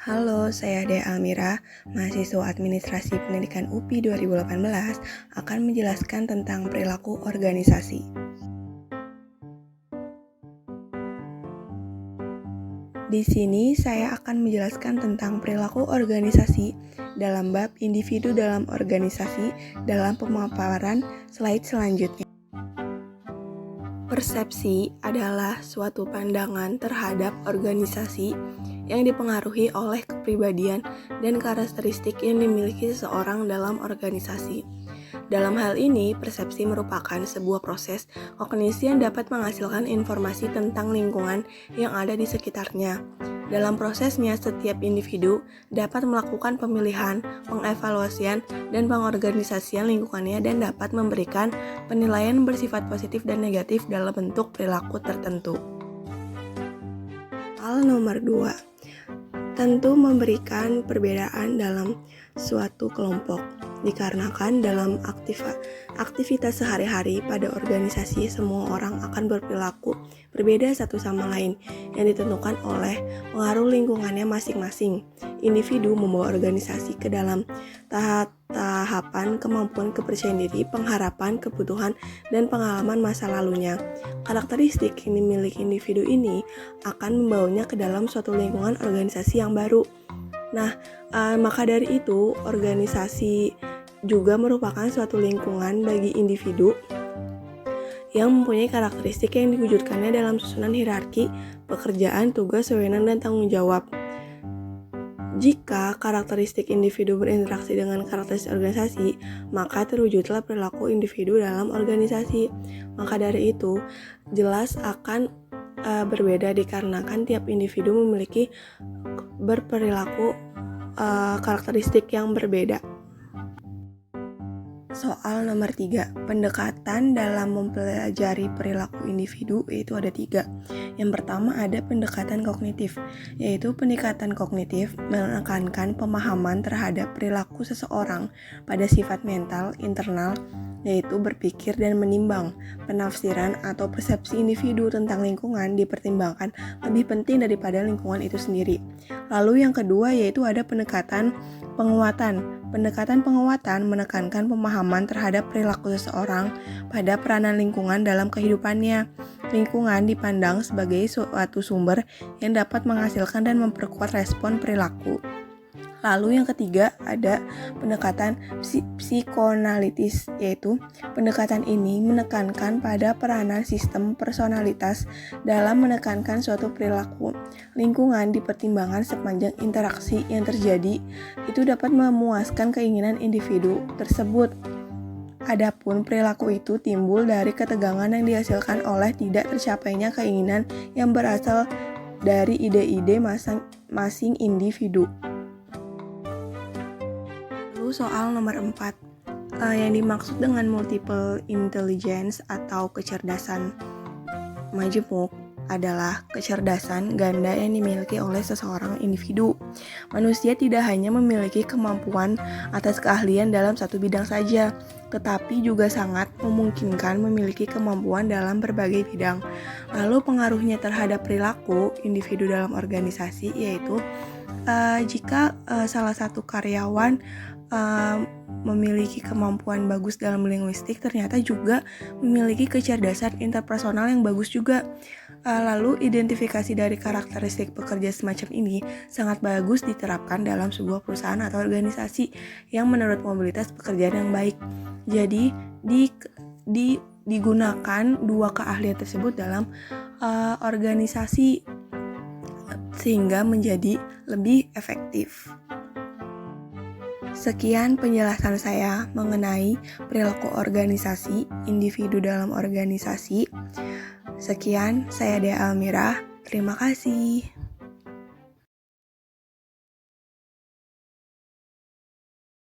Halo, saya Dea Almira, mahasiswa Administrasi Pendidikan UPI 2018, akan menjelaskan tentang perilaku organisasi. Di sini saya akan menjelaskan tentang perilaku organisasi dalam bab individu dalam organisasi dalam pemaparan slide selanjutnya. Persepsi adalah suatu pandangan terhadap organisasi yang dipengaruhi oleh kepribadian dan karakteristik yang dimiliki seseorang dalam organisasi. Dalam hal ini, persepsi merupakan sebuah proses kognisi yang dapat menghasilkan informasi tentang lingkungan yang ada di sekitarnya. Dalam prosesnya, setiap individu dapat melakukan pemilihan, pengevaluasian, dan pengorganisasian lingkungannya dan dapat memberikan penilaian bersifat positif dan negatif dalam bentuk perilaku tertentu. Hal nomor 2, tentu memberikan perbedaan dalam suatu kelompok. Dikarenakan dalam aktivitas sehari-hari pada organisasi, semua orang akan berperilaku berbeda satu sama lain yang ditentukan oleh pengaruh lingkungannya masing-masing. Individu membawa organisasi ke dalam tahapan kemampuan kepercayaan diri, pengharapan, kebutuhan, dan pengalaman masa lalunya. Karakteristik yang dimiliki individu ini akan membawanya ke dalam suatu lingkungan organisasi yang baru. Maka dari itu, organisasi juga merupakan suatu lingkungan bagi individu yang mempunyai karakteristik yang diwujudkannya dalam susunan hierarki, pekerjaan, tugas, wewenang, dan tanggung jawab. Jika karakteristik individu berinteraksi dengan karakteristik organisasi, maka terwujudlah perilaku individu dalam organisasi. Maka dari itu, jelas akan berbeda dikarenakan tiap individu memiliki berperilaku karakteristik yang berbeda. Soal nomor 3, pendekatan dalam mempelajari perilaku individu yaitu ada 3. Yang pertama ada pendekatan kognitif, yaitu pendekatan kognitif menekankan pemahaman terhadap perilaku seseorang pada sifat mental internal, yaitu berpikir dan menimbang. Penafsiran atau persepsi individu tentang lingkungan dipertimbangkan lebih penting daripada lingkungan itu sendiri. Lalu yang kedua yaitu ada pendekatan penguatan. Pendekatan penguatan menekankan pemahaman terhadap perilaku seseorang pada peranan lingkungan dalam kehidupannya. Lingkungan dipandang sebagai suatu sumber yang dapat menghasilkan dan memperkuat respon perilaku. Lalu yang ketiga ada pendekatan psikoanalitis, yaitu pendekatan ini menekankan pada peranan sistem personalitas dalam menekankan suatu perilaku. Lingkungan dipertimbangkan sepanjang interaksi yang terjadi itu dapat memuaskan keinginan individu tersebut. Adapun perilaku itu timbul dari ketegangan yang dihasilkan oleh tidak tercapainya keinginan yang berasal dari ide-ide masing-masing individu. Soal nomor 4, yang dimaksud dengan multiple intelligence atau kecerdasan majemuk adalah kecerdasan ganda yang dimiliki oleh seseorang individu. Manusia tidak hanya memiliki kemampuan atas keahlian dalam satu bidang saja, tetapi juga sangat memungkinkan memiliki kemampuan dalam berbagai bidang. Lalu pengaruhnya terhadap perilaku individu dalam organisasi yaitu jika salah satu karyawan memiliki kemampuan bagus dalam linguistik, ternyata juga memiliki kecerdasan interpersonal yang bagus juga. Lalu identifikasi dari karakteristik pekerja semacam ini sangat bagus diterapkan dalam sebuah perusahaan atau organisasi yang menurut mobilitas pekerjaan yang baik. Jadi digunakan dua keahlian tersebut dalam organisasi sehingga menjadi lebih efektif. Sekian penjelasan saya mengenai perilaku organisasi, individu dalam organisasi. Sekian, saya Dea Almira. Terima kasih.